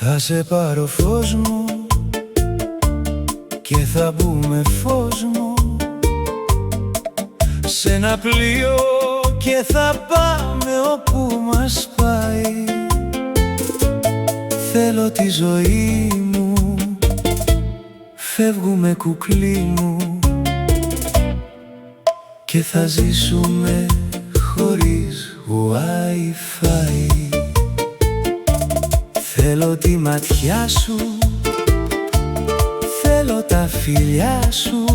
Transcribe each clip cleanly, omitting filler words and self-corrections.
Θα σε πάρω φως μου και θα μπούμε φως μου σε ένα πλοίο και θα πάμε όπου μας πάει. Θέλω τη ζωή μου, φεύγουμε κουκλί μου και θα ζήσουμε χωρίς Wi-Fi. Θέλω τη ματιά σου, θέλω τα φιλιά σου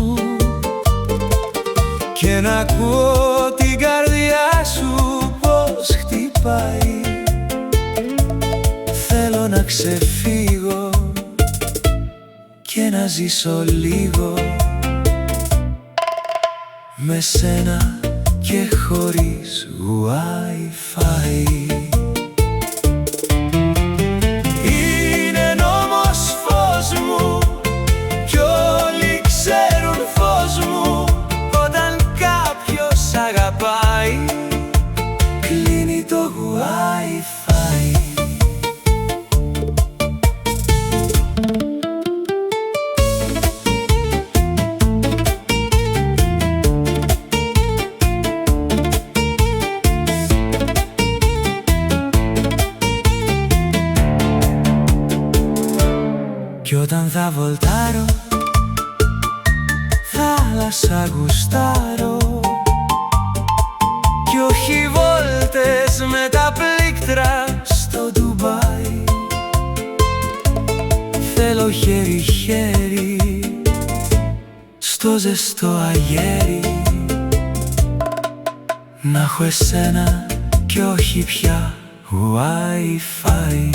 και να ακούω την καρδιά σου πως χτυπάει. Θέλω να ξεφύγω και να ζήσω λίγο με σένα και χωρίς Wi-Fi. Είναι νόμος φως μου κι όλοι ξέρουν φως μου. Όταν κάποιος αγαπάει κλείνει το Wi-Fi. Κι όταν θα βολτάρω, θάλασσα γουστάρω κι όχι βόλτες με τα πλήκτρα στο Ντουμπάι. Θέλω χέρι-χέρι στο ζεστό αγέρι, να έχω εσένα κι όχι πια Wi-Fi.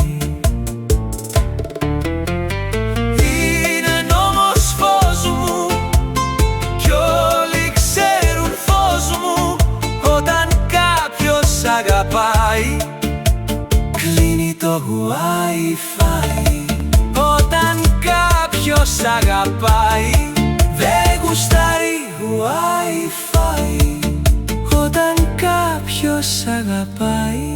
Αγαπάει, κλείνει το Wi-Fi. Όταν κάποιος αγαπάει, δεν γουστάρει Wi-Fi. Όταν κάποιος αγαπάει,